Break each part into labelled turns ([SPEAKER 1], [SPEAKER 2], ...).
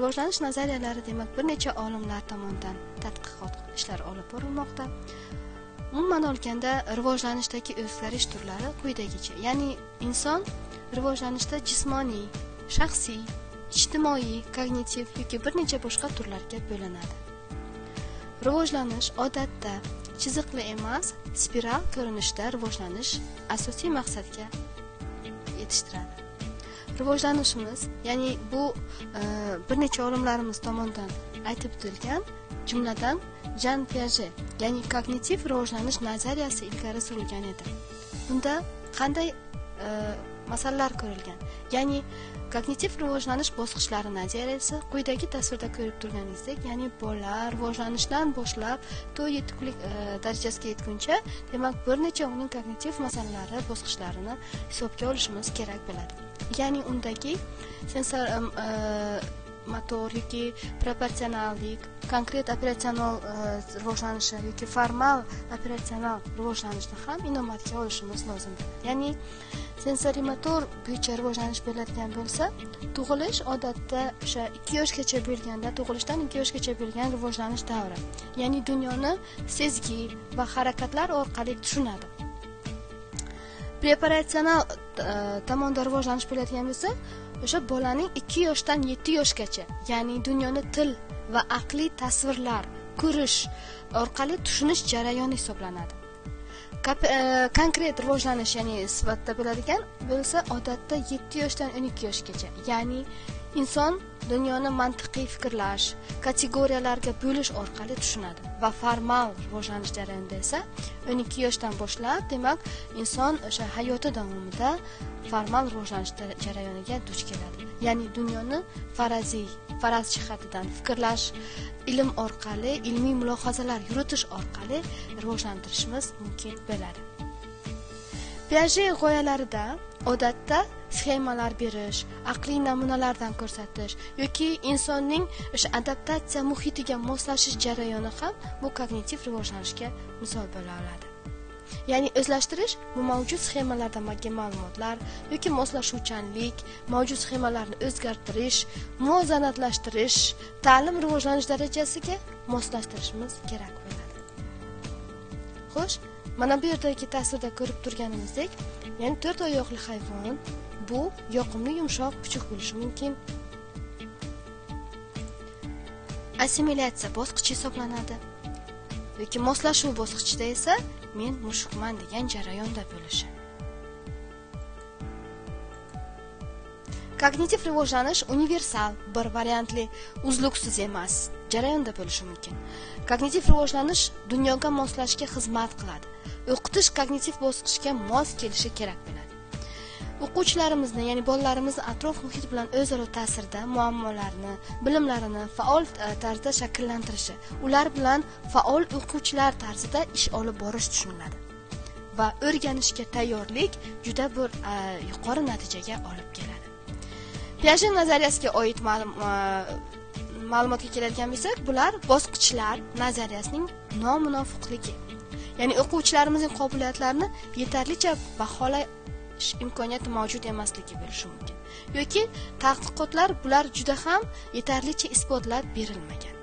[SPEAKER 1] rivojlanish nazariyalari demak bir necha olimlar tomonidan tadqiqot ishlari olib borilmoqda. Umuman olganda rivojlanishdagi o'zgarish turlari quyidagicha. Ya'ni inson rivojlanishda jismoniy, shaxsiy, ijtimoiy, kognitiv yoki bir necha boshqa turlarga bo'linadi. Rivojlanish odatda chiziqli emas, spiral ko'rinishda rivojlanish asosiy maqsadga yetishtiradi. Rivojlanishimiz, ya'ni bu bir necha olimlarimiz tomonidan aytib o'tilgan, jumladan Jan Piaget, ya'ni kognitiv rivojlanish nazariyasi ilgari surilgan edi. Bunda qanday masalalar ko'rilgan? Ya'ni kognitiv rivojlanish bosqichlari nazariyasi quyidagi tasvirda ko'rib turganingizdek, ya'ni bolalar rivojlanishdan boshlab to yetuklik darajasiga yetguncha, demak bir necha uning kognitiv masalalari bosqichlarini hisobga olishimiz kerak bo'ladi. Ya'ni undagi sensor motor yoki proporsionallik, konkret operatsional rivojlanishi yoki formal operatsional rivojlanishni ham inobatga olishimiz lozim. Ya'ni sensoriy motor bo'yicha rivojlanish bo'ladigan bo'lsa, tug'ilish odatda o'sha 2 yoshgacha bo'lganda, tug'ilishdan 2 yoshgacha bo'lgan rivojlanish davri. Ya'ni dunyoni sezgi va harakatlar orqali tushunadi. Preparatsional tomonda rivojlanish bo'ladigan bo'lsa, o'sha bolaning 2 yoshdan 7 yoshgacha, ya'ni dunyoni til va aqliy tasvirlar, ko'rish orqali tushunish jarayoni hisoblanadi. Konkret rivojlanish, ya'ni sifatda bo'ladigan bo'lsa, odatda 7 yoshdan 12 yoshgacha, ya'ni inson dunyoni mantiqiy fikrlash, kategoriyalarga bo'lish orqali tushunadi va formal rivojlanish jarayonida esa 12 yoshdan boshlab, demak, inson o'sha hayoti davomida formal rivojlanish jarayoniga duch keladi. Ya'ni dunyoni faraz jihatidan fikrlash, ilm orqali, ilmiy mulohazalar yuritish orqali rivojlantirishimiz mumkin bo'ladi. Piaget g'oyalarida odatda sxemalar berish, aqliy namunalardan ko'rsatish yoki insonning o'sha adaptatsiya muhitiga moslashish jarayoni ham bu kognitiv rivojlanishga misol bo'la oladi. Ya'ni o'zlashtirish bu mavjud sxemalardagi ma'lumotlar yoki moslashuvchanlik, mavjud sxemalarni o'zgartirish, muvozanatlashtirish, ta'lim rivojlanish darajasiga moslashtirishimiz kerak bo'ladi. Xo'sh, mana bu yerdagi tasvirda ko'rib turganimizdek, ya'ni 4 oyoqli hayvon bu yoqimli yumshoq kuchuk bo'lishi mumkin. Assimilyatsiya bosqichi hisoblanadi. Yoki moslashuv bosqichida esa men mushukman degan jarayonda bo'lishi. Kognitiv rivojlanish universal, bir variantli, uzluksiz emas jarayonda bo'lishi mumkin. Kognitiv rivojlanish dunyoga moslashga xizmat qiladi. O'qitish kognitiv bosqichga mos kelishi kerak bo'ladi. O'quvchilarimizni, ya'ni bolalarimizni atrof muhit bilan o'zaro ta'sirda muammolarni, bilimlarini faol tarzda shakllantirishi, ular bilan faol o'quvchilar tarzida ish olib borish tushuniladi. Va o'rganishga tayyorlik juda bir yuqori natijaga olib keladi. Piaget nazariyasiga oid ma'lumotga keladigan bo'lsak, bular bosqichlar nazariyasining nomunofiqligi. Ya'ni o'quvchilarimizning qobiliyatlarini yetarlicha baholash imkoniyati mavjud emasligi bo'lishi mumkin. Yoki tadqiqotlar bular juda ham yetarlicha isbotlab berilmagan.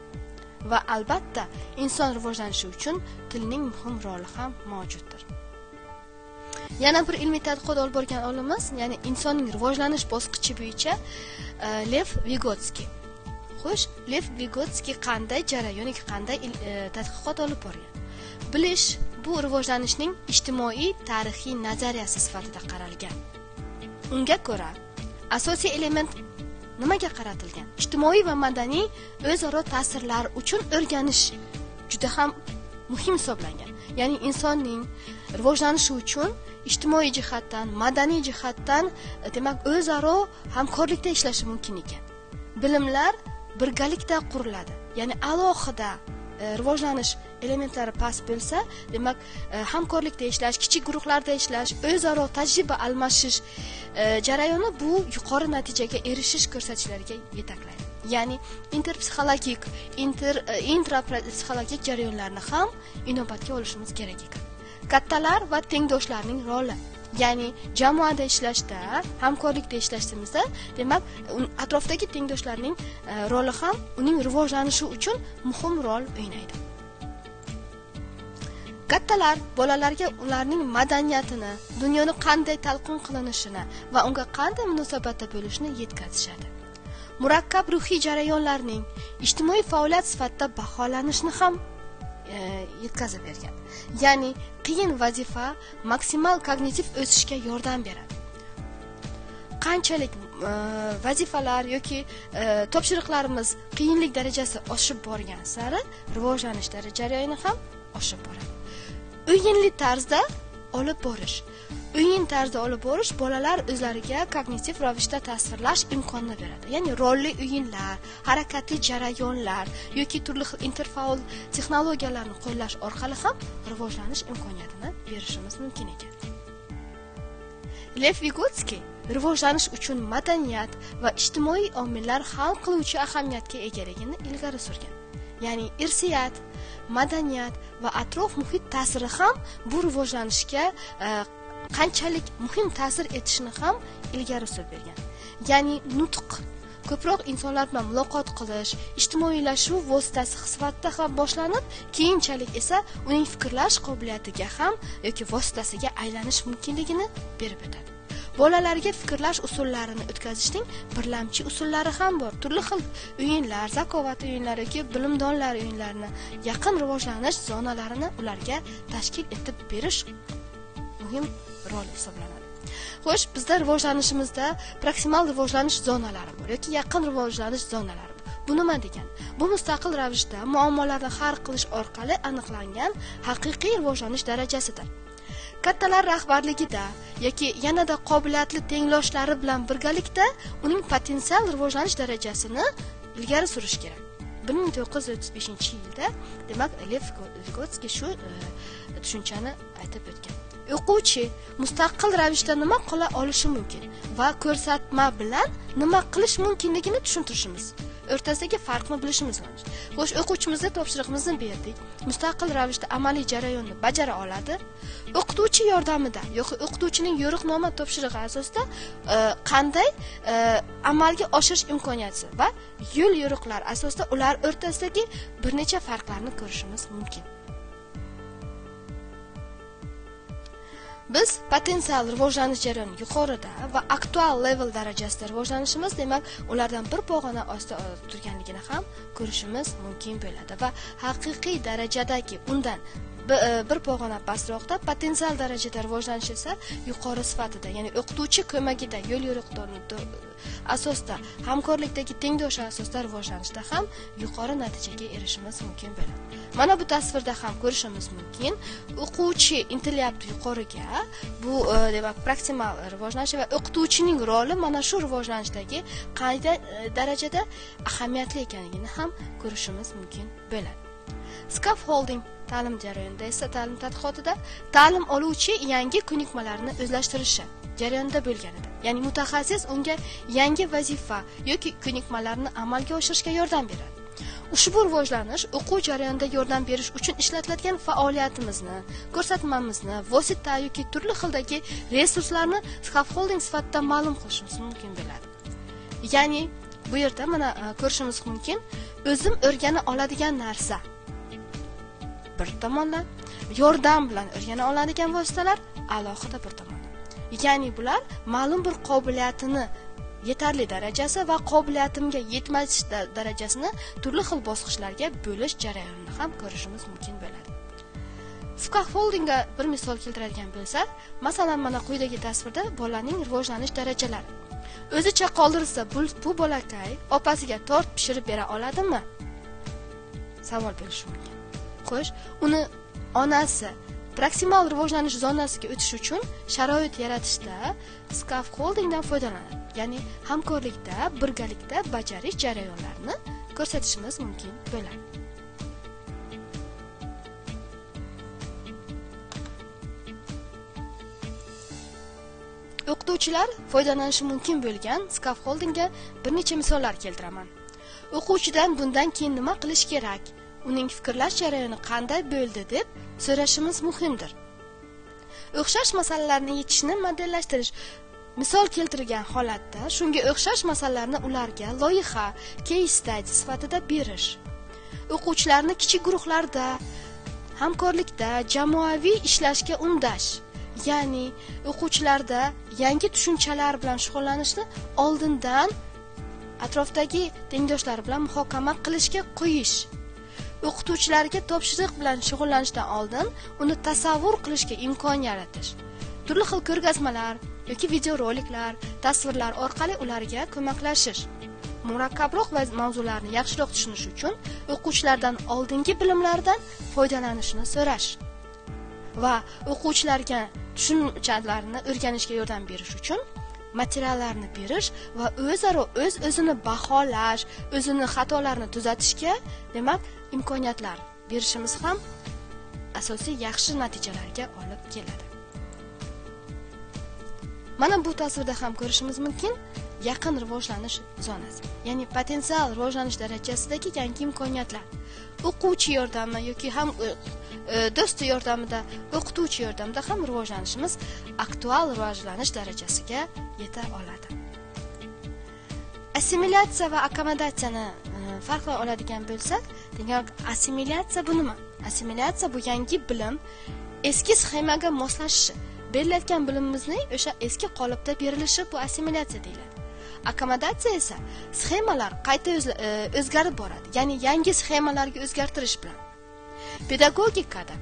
[SPEAKER 1] Va albatta, inson rivojlanishi uchun tilning muhim roli ham mavjuddir. Yana bir ilmiy tadqiqot olib borgan olimimiz, ya'ni insonning rivojlanish bosqichi bo'yicha Lev Vygotsky. Xo'sh, Lev Vygotsky qanday jarayon yoki qanday tadqiqot olib borgan? Bilish bu rivojlanishning ijtimoiy tarixiy nazariyasi sifatida qaralgan. Unga ko'ra, asosiy element nimaga qaratilgan? Ijtimoiy va madaniy o'zaro ta'sirlar uchun o'rganish juda ham muhim hisoblangan. Ya'ni insonning rivojlanishi uchun ijtimoiy jihatdan, madaniy jihatdan, demak, o'zaro hamkorlikda ishlashi mumkin ekan. Bilimlar birgalikda quriladi. Ya'ni alohida rivojlanish elementlari past bo'lsa, demak, hamkorlikda ishlash, kichik guruhlarda ishlash, o'zaro tajriba almashish jarayoni bu yuqori natijaga erishish ko'rsatkichlariga yetaklaydi. Ya'ni interpsixologik, intrapsixologik jarayonlarni ham inobatga olishimiz kerak ekan. Kattalar va tengdoshlarning roli. Ya'ni jamoada ishlashda, hamkorlikda ishlashdimizda, demak, atrofdagi tengdoshlarning roli ham uning rivojlanishi uchun muhim rol o'ynaydi. Kattalar bolalarga ularning madaniyatini, dunyoni qanday talqin qilinishini va unga qanday munosabatda bo'lishini yetkazishadi. Murakkab ruhiy jarayonlarning ijtimoiy faoliyat sifatida baholanishini ham yetkazib bergan. Ya'ni qiyin vazifa maksimal kognitiv o'sishga yordam beradi. Qanchalik vazifalar yoki topshiriqlarimiz qiyinlik darajasi oshib borgan sari rivojlanish jarayoni ham oshib boradi. O'yinli tarzda olib borish. O'yin tarzda olib borish bolalar o'zlariga kognitiv ravishda tasvirlash imkonini beradi. Ya'ni rolli o'yinlar, harakatli jarayonlar yoki turli xil interfaol texnologiyalarni qo'llash orqali ham rivojlanish imkoniyatini berishimiz mumkin ekan. Lev Vygotsky rivojlanish uchun madaniyat va ijtimoiy omillar hal qiluvchi ahamiyatga egaligini ilgari surgan. Ya'ni irsiyat, madaniyat va atrof muhit ta'siri ham bu rivojlanishga qanchalik muhim ta'sir etishini ham ilgari surib bergan. Ya'ni nutq, ko'proq insonlar bilan muloqot qilish, ijtimoiylashuv vositasi sifatida ham boshlanib, keyinchalik esa uning fikrlash qobiliyatiga ham yoki vositasiga aylanish mumkinligini berib o'tadi. Bolalarga fikrlash usullarini o'tkazishning birlamchi usullari ham bor. Turli xil o'yinlar, zakovat o'yinlari yoki bilimdonlar o'yinlarini, yaqin rivojlanish zonalarini ularga tashkil etib berish muhim rol hisoblanadi. Xo'sh, bizda rivojlanishimizda proksimal rivojlanish zonalari bor yoki yaqin rivojlanish zonalari. Bu nima degani? Bu mustaqil ravishda muammolarni hal qilish orqali aniqlangan haqiqiy rivojlanish darajasidir. Kattalar rahbarligida yoki yanada qobiliyatli tengdoshlari bilan birgalikda uning potensial rivojlanish darajasini ilgari surish kerak. 1935-yilda, demak, Lev Vygotsky shu tushunchani aytib o'tgan. O'quvchi mustaqil ravishda nima qila olishi mumkin va ko'rsatma bilan nima qilish mumkinligini tushuntirishimiz, o'rtasidagi farqni bilishimiz lozim. Xo'sh, o'quvchimizga topshiriqimizni berdik. Mustaqil ravishda amaliy jarayonni bajara oladi. O'qituvchi yordamida yoki o'qituvchining yo'riqnoma topshirig'i asosida qanday amalga oshirish imkoniyati va yo'l yo'riqlar asosida ular o'rtasidagi bir necha farqlarni ko'rishimiz mumkin. Biz potensial rivojlanish jarayoni yuqorida va aktual level darajasida rivojlanishimiz, demak, ulardan bir pog'ona ostida turganligini ham ko'rishimiz mumkin bo'ladi va haqiqiy darajadagi undan bir pog'ona pastroqda potensial darajada rivojlanish esa yuqori sifatida, ya'ni o'qituvchi ko'magida yo'l yo'riqlarni asosda, hamkorlikdagi tengdoshlar asosida rivojlanishda ham yuqori natijaga erishishimiz mumkin bo'ladi. Mana bu tasvirda ham ko'rishimiz mumkin. O'quvchi intilyapti yuqoriga. Bu demak proksimal rivojlanish va o'qituvchining roli mana shu rivojlanishdagi qanday darajada ahamiyatli ekanligini ham ko'rishimiz mumkin bo'ladi. Scaffolding ta'lim jarayonida esa ta'lim tadqiqotida ta'lim oluvchi yangi ko'nikmalarni o'zlashtirishi jarayonida bo'lganida, ya'ni mutaxassis unga yangi vazifa yoki ko'nikmalarni amalga oshirishga yordam beradi. Ushbu rivojlanish o'quv jarayonida yordam berish uchun ishlatiladigan faoliyatimizni, ko'rsatmamizni, vosita yoki turli xildagi resurslarni scaffolding sifatida ma'lum qilishimiz mumkin bo'ladi. Ya'ni bu yerda mana ko'rishimiz mumkin, o'zim o'rgana oladigan narsa bir tomondan, yordam bilan o'rgana oladigan vositalar alohida bir tomondan. Ya'ni bular ma'lum bir qobiliyatini yetarli darajasi va qobiliyatimga yetmash darajasini turli xil bosqichlarga bo'lish jarayonini ham ko'rishimiz mumkin bo'ladi. Scaffoldingga bir misol keltiradigan bo'lsak, masalan, mana quyidagi tasvirda bolaning rivojlanish darajalari. O'zicha qoldirsa, bu bolakay opasiga tort pishirib bera oladimi? Savol berish mumkin. Xo'sh, uni onasi proksimal rivojlanish zonasiga o'tish uchun sharoit yaratishda scaffoldingdan foydalanadi. Ya'ni hamkorlikda, birgalikda bajarish jarayonlarini ko'rsatishimiz mumkin bo'ladi. O'qituvchilar foydalanishi mumkin bo'lgan scaffoldingga bir necha misollar keltiraman. O'quvchidan bundan keyin nima qilish kerak? Uning fikrlash jarayoni qanday bo'ldi deb so'rashimiz muhimdir. o'xshash masalalarni yechishni modellashtirish. Misol keltirgan holatda shunga o'xshash masalalarni ularga loyiha, case study sifatida berish. O'quvchilarni kichik guruhlarda, hamkorlikda, jamoaviy ishlashga undash. Ya'ni o'quvchilarda yangi tushunchalar bilan shug'ullanishni oldindan atrofdagi tengdoshlar bilan muhokama qilishga qo'yish. O'qituvchilarga topshiriq bilan shug'ullanishdan oldin uni tasavvur qilishga imkon yaratish. Turli xil ko'rgazmalar yoki videoroliklar, tasvirlar orqali ularga ko'maklashish. Murakkabroq mavzularni yaxshiroq tushunish uchun o'quvchilardan oldingi bilimlardan foydalanishni so'rash va o'quvchilarga tushunchalarni o'rganishga yordam berish uchun materiallarni berish va o'zaro o'zini baholash, o'zini xatolarini tuzatishga, demak, imkoniyatlar berishimiz ham asosiy yaxshi natijalarga olib keladi. Mana bu tasvirda ham ko'rishimiz mumkin yaqin rivojlanish zonasi, ya'ni potensial rivojlanish darajasidagi yangi imkoniyatlar. O'quvchi yordami yoki ham do'sti yordamida, o'qituvchi yordamida ham rivojlanishimiz aktual rivojlanish darajasiga yeta oladi. Assimilyatsiya va akkomodatsiyani farqlay oladigan bo'lsak, demak, assimilyatsiya bu nima? Assimilyatsiya bu yangi bilim eski sxemaga moslashishi, berilayotgan bilimimizning o'sha eski qolipda berilishi bu assimilyatsiya deyiladi. Akkomodatsiya esa sxemalar qayta o'zgarib boradi, ya'ni yangi sxemalarga o'zgartirish bilan. Pedagogikada,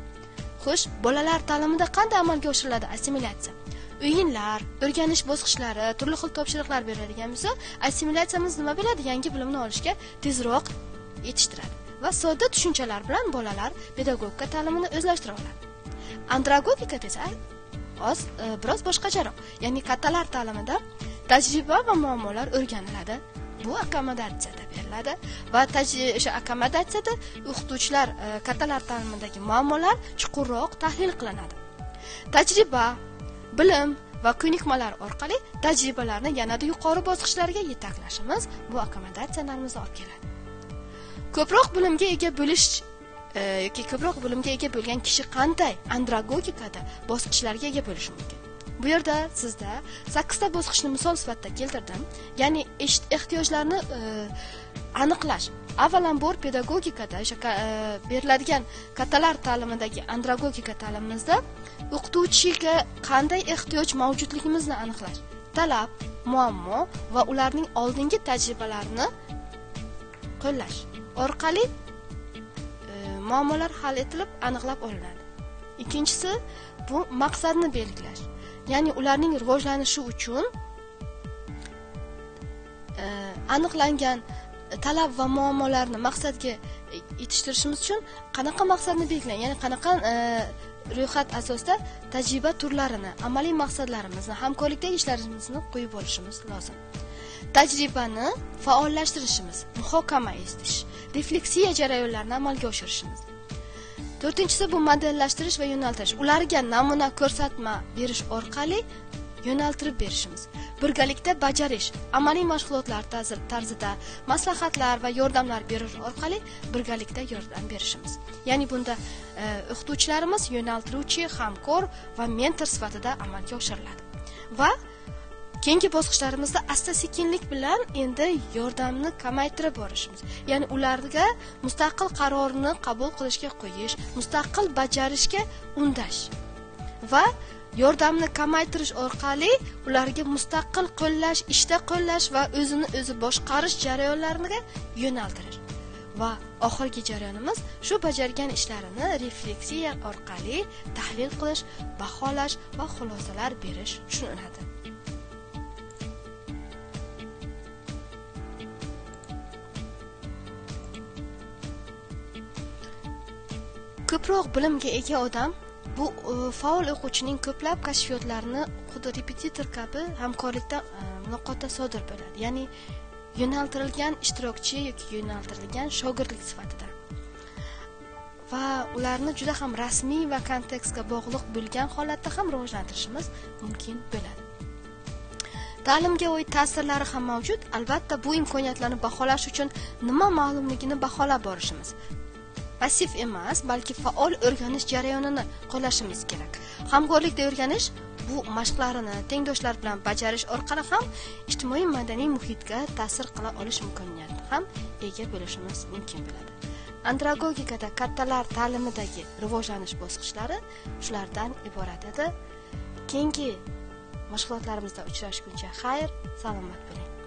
[SPEAKER 1] xo'sh, bolalar ta'limida qanday amalga oshiriladi assimilyatsiya? O'yinlar, o'rganish bosqichlari, turli xil topshiriqlar beriladigan bo'lsa, assimilyatsiyamiz nima bo'ladi? Yangi bilimni olishga tezroq yetishtiradi va sodda tushunchalar bilan bolalar pedagogika ta'limini o'zlashtira oladi. Andragogika esa biroz boshqacharoq, ya'ni kattalar ta'limida tajriba va muammolar o'rganiladi. Bu akkomodatsiyada beriladi va o'sha akkomodatsiyada o'qituvchilar kattalar ta'limidagi muammolar chuqurroq tahlil qilinadi. Tajriba, bilim va ko'nikmalar orqali tajribalarni yanada yuqori bosqichlarga yetaklashimiz bu akkomodatsiyalarimizni olib keladi. Ko'proq bilimga ega bo'lish yoki ko'proq bilimga ega bo'lgan kishi qanday andragogikada bosqichlarga ega bo'lishi mumkin? Bu yerda sizda 8 ta bosqichni misol sifatida keltirdim. Ya'ni ehtiyojlarni aniqlash. Avvalambor pedagogikada, o'sha beriladigan kattalar ta'limidagi andragogika ta'limimizda o'qituvchiga qanday ehtiyoj mavjudligimizni aniqlash, talab, muammo va ularning oldingi tajribalarini qo'llash orqali muammolar hal etilib aniqlab olinadi. Ikkinchisi bu maqsadni belgilash. Ya'ni ularning rivojlanishi uchun aniqlangan talab va muammolarni maqsadga yetishtirishimiz uchun qanaqa maqsadni belgilang, ya'ni qanaqa ro'yxat asosida tajriba turlarini, amaliy maqsadlarimizni, hamkorlikdagi ishlarimizni qo'yib olishimiz lozim. Tajribani faollashtirishimiz, muhokama etish, refleksiya jarayonlarini amalga oshirishimiz. To'rtinchisi bu modellashtirish va yo'naltirish. Ularga namuna ko'rsatma berish orqali yo'naltirib berishimiz. Birgalikda bajarish, amaliy mashg'ulotlar tarzida maslahatlar va yordamlar berish orqali birgalikda yordam berishimiz. Ya'ni bunda o'qituvchilarimiz yo'naltiruvchi, hamkor va mentor sifatida amalga oshiriladi. Va keyingi bosqichlarimizda asta-sekinlik bilan endi yordamni kamaytirib borishimiz. Ya'ni ularga mustaqil qarorni qabul qilishga qo'yish, mustaqil bajarishga undash va yordamni kamaytirish orqali ularga mustaqil qo'llash, ishda qo'llash va o'zini o'zi boshqarish jarayonlariga yo'naltirish. Va oxirgi jarayonimiz shu bajargan ishlarini refleksiya orqali tahlil qilish, baholash va xulosalar berish tushuniladi. Ko'proq bilimga ega odam bu faol o'quvchining ko'plab kashfiyotlarini xuddi repetitor kabi hamkorlikda muloqotda sodir bo'ladi. Ya'ni yo'naltirilgan ishtirokchi yoki yo'naltirilgan shogirdlik sifatida. Va ularni juda ham rasmiy va kontekstga bog'liq bo'lgan holatda ham rivojlantirishimiz mumkin bo'ladi. Ta'limga oid ta'sirlari ham mavjud. Albatta, bu imkoniyatlarni baholash uchun nima ma'lumligini baholab borishimiz. passiv emas, balki faol o'rganish jarayonini qo'llashimiz kerak. Hamkorlikda o'rganish bu mashqlarini tengdoshlar bilan bajarish orqali ham ijtimoiy madaniy muhitga ta'sir qila olish imkoniyati ham ega bo'lishimiz mumkin bo'ladi. Andragogikada kattalar ta'limidagi rivojlanish bosqichlari shulardan iborat edi. Keyingi mashg'ulotlarimizda uchrashguncha xayr, salomat bo'ling.